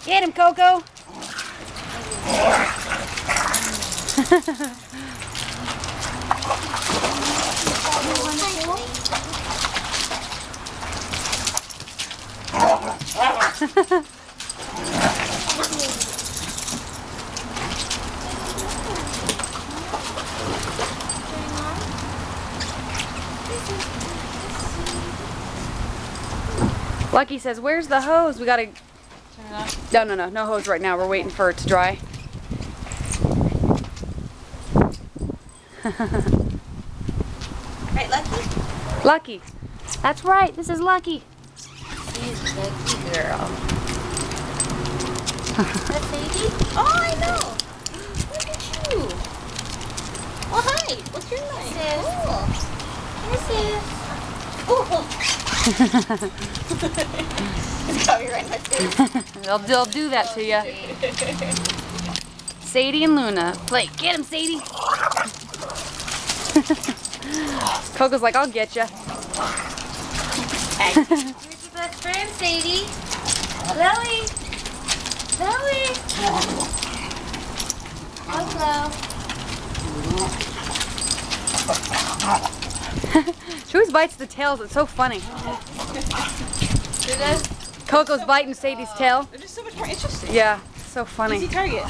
Get him, Coco. Lucky says, "Where's the hose? We gotta." No hose right now. We're waiting for it to dry. Right, Lucky? Lucky. That's right. This is Lucky. She's a lucky girl. That baby? Oh, I know. Look at you. Oh, hi. What's your name? Oh. It's got me right in my face. They'll do that to you. Sadie and Luna play. Get him, Sadie. Coco's like, I'll get you. Hey. Here's your best friend, Sadie. Lily. Lily. Hello. She always bites the tails. It's so funny. Coco's biting Sadie's tail. They're just so much more interesting. Yeah, so funny. Easy target.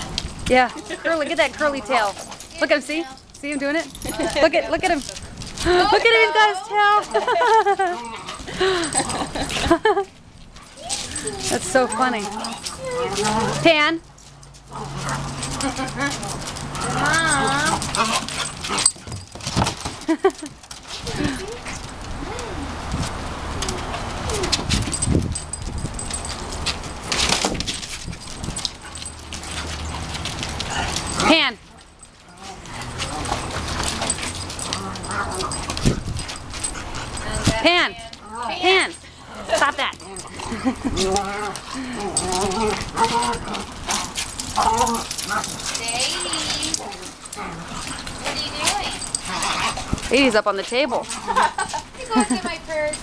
Yeah, curly. Get that curly tail. Look at him. See? See him doing it? Look at him. Look at him. He's got his tail. That's so funny. Pan. Pan. Pan. Pan. Stop that. What are you doing? Sadie's up on the table. You go look at my purse.